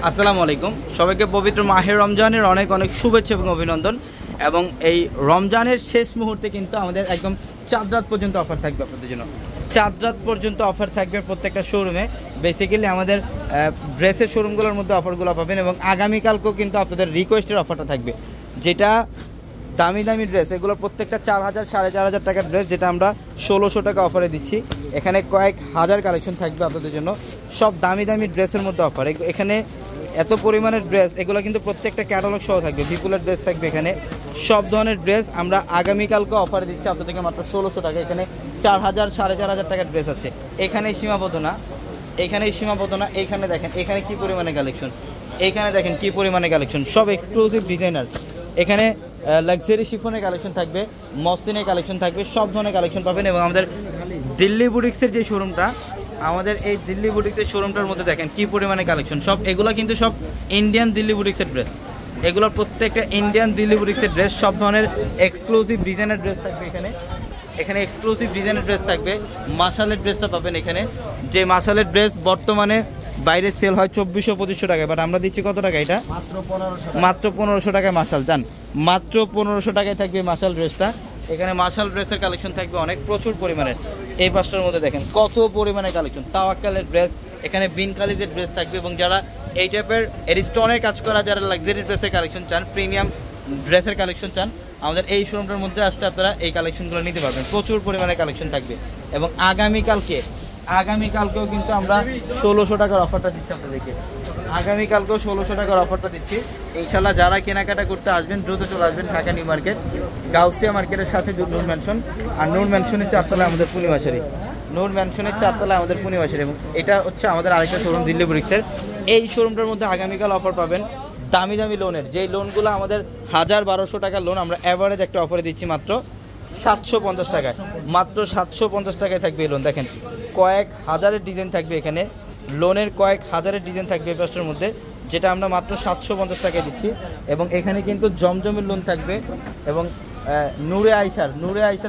আসসালামু আলাইকুম সবাইকে পবিত্র মাহে রমজানের অনেক অনেক শুভেচ্ছা এবং অভিনন্দন। এবং এই রমজানের শেষ মুহূর্তে কিন্তু আমাদের একদম চাঁদ রাত পর্যন্ত অফার থাকবে আপনাদের জন্য। চাঁদ রাত পর্যন্ত অফার থাকবে প্রত্যেকটা শোরুমে। বেসিক্যালি আমাদের ড্রেসের শোরুমগুলোর মধ্যে অফারগুলো পাবেন এবং আগামীকালকেও কিন্তু আপনাদের রিকোয়েস্টের অফারটা থাকবে, যেটা দামি দামি ড্রেস, এগুলো প্রত্যেকটা 4000 4500 টাকার ড্রেস, যেটা আমরা 1600 টাকা অফারে দিচ্ছি। এখানে কয়েক হাজার কালেকশন থাকবে আপনাদের জন্য, সব দামি দামি ড্রেসের মধ্যে অফার। এখানে এত পরিমাণের ড্রেস, এগুলো কিন্তু প্রত্যেকটা ক্যাটালগ সহ থাকবে, বিপুলের ড্রেস থাকবে এখানে, সব ধরনের ড্রেস আমরা আগামীকালকে অফারে দিচ্ছি আপনাদেরকে মাত্র 1600 টাকা। এখানে 4000 4500 টাকার ড্রেস আছে। এখানেই সীমাবদ্ধ না, এখানেই সীমাবদ্ধ না। এইখানে দেখেন এখানে কি পরিমাণে কালেকশন, এইখানে দেখেন কি পরিমাণে কালেকশন, সব এক্সক্লুসিভ ডিজাইনার। এখানে লাক্সারি শিফনের কালেকশন থাকবে, মসলিনের কালেকশন থাকবে, সব ধরনের কালেকশন পাবেন। এবং আমাদের দিল্লি বুটিক্সের যে শোরুমটা, আমাদের এই দিল্লি বুটিক্সের শোরুমটার মধ্যে দেখেন কি পরিমাণে কালেকশন, সব এগুলো কিন্তু সব ইন্ডিয়ান দিল্লি বুটিক্সের ড্রেস। এগুলোর প্রত্যেকটা ইন্ডিয়ান দিল্লি বুটিক্সের ড্রেস, সব ধরনের এক্সক্লুসিভ ডিজাইনের ড্রেস থাকবে এখানে। এখানে এক্সক্লুসিভ ডিজাইনের ড্রেস থাকবে। মাশালের ড্রেসটা পাবেন এখানে, যে মাশালের ড্রেস বর্তমানে বাইরে সেল হয় 2400-2500 টাকায়, বাট আমরা দিচ্ছি কত টাকা? এটা মাত্র 1500 টাকায় মাশাল। জান মাত্র 1500 টাকায় থাকবে মাশাল ড্রেসটা। এখানে মাশাল ড্রেসের কালেকশন থাকবে অনেক, প্রচুর পরিমাণের। এই পাঁচটার মধ্যে দেখেন কত পরিমাণে কালেকশন। তাওয়াক্কালের ড্রেস, এখানে বিন কালিদের ড্রেস থাকবে। এবং যারা এই টাইপের এরিস্টনের কাজ করা, যারা লাক্সারি ড্রেসের কালেকশন চান, প্রিমিয়াম ড্রেসের কালেকশন চান, আমাদের এই শোরুমটার মধ্যে আসলে আপনারা এই কালেকশনগুলো নিতে পারবেন। প্রচুর পরিমাণে কালেকশন থাকবে। এবং আগামীকালকেও কিন্তু আমরা 1600 টাকার অফারটা দিচ্ছি আপনাদেরকে। আগামীকালকেও 1600 টাকার অফারটা দিচ্ছি। ইনশাল্লাহ যারা কেনাকাটা করতে আসবেন দ্রুত চলে আসবেন ঢাকা নিউ মার্কেট, গাউসিয়া মার্কেটের সাথে নূর ম্যানশন। আর নূর ম্যানশনের 4 তলায় আমাদের পূর্ণিমাশারি, নূর ম্যানশনের 4 তলায় আমাদের পূর্ণিমাশারি। এবং এটা হচ্ছে আমাদের আরেকটা শোরুম দিল্লি বুটিক্সের। এই শোরুমটার মধ্যে আগামীকাল অফার পাবেন দামি দামি লোনের, যেই লোনগুলো আমাদের 1000-1200 টাকার লোন, আমরা অ্যাভারেজ একটা অফারে দিচ্ছি মাত্র 750 টাকায়। মাত্র 750 টাকায় থাকবে এই লোন। দেখেন কয়েক হাজারের ডিজাইন থাকবে এখানে, লোনের কয়েক হাজারের ডিজাইন থাকবে এই পাঁচটার মধ্যে, যেটা আমরা মাত্র 750 টাকায় দিচ্ছি। এবং এখানে কিন্তু জমজমের লোন থাকবে এবং নূরে আয়সার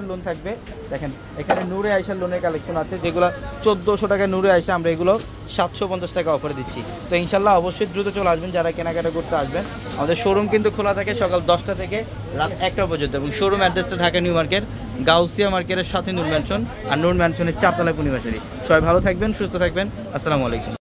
লোন থাকবে। দেখেন এখানে নূরে আয়সার লোনের কালেকশন আছে, যেগুলো 1400 টাকায় নূরে আয়সা, আমরা এগুলো 750 টাকা অফারে দিচ্ছি। তো ইনশাল্লাহ অবশ্যই দ্রুত চলে আসবেন যারা কেনাকাটা করতে আসবেন। আমাদের শোরুম কিন্তু খোলা থাকে সকাল 10টা থেকে রাত 1টা পর্যন্ত। এবং শোরুম অ্যাড্রেসটা ঢাকা নিউ মার্কেট, গাউসিয়া মার্কেটের সাথে নূর ম্যানশন, আর নূর ম্যানশনের 4 তলায় পূর্ণিমাশারি। সবাই ভালো থাকবেন, সুস্থ থাকবেন। আসসালামু আলাইকুম।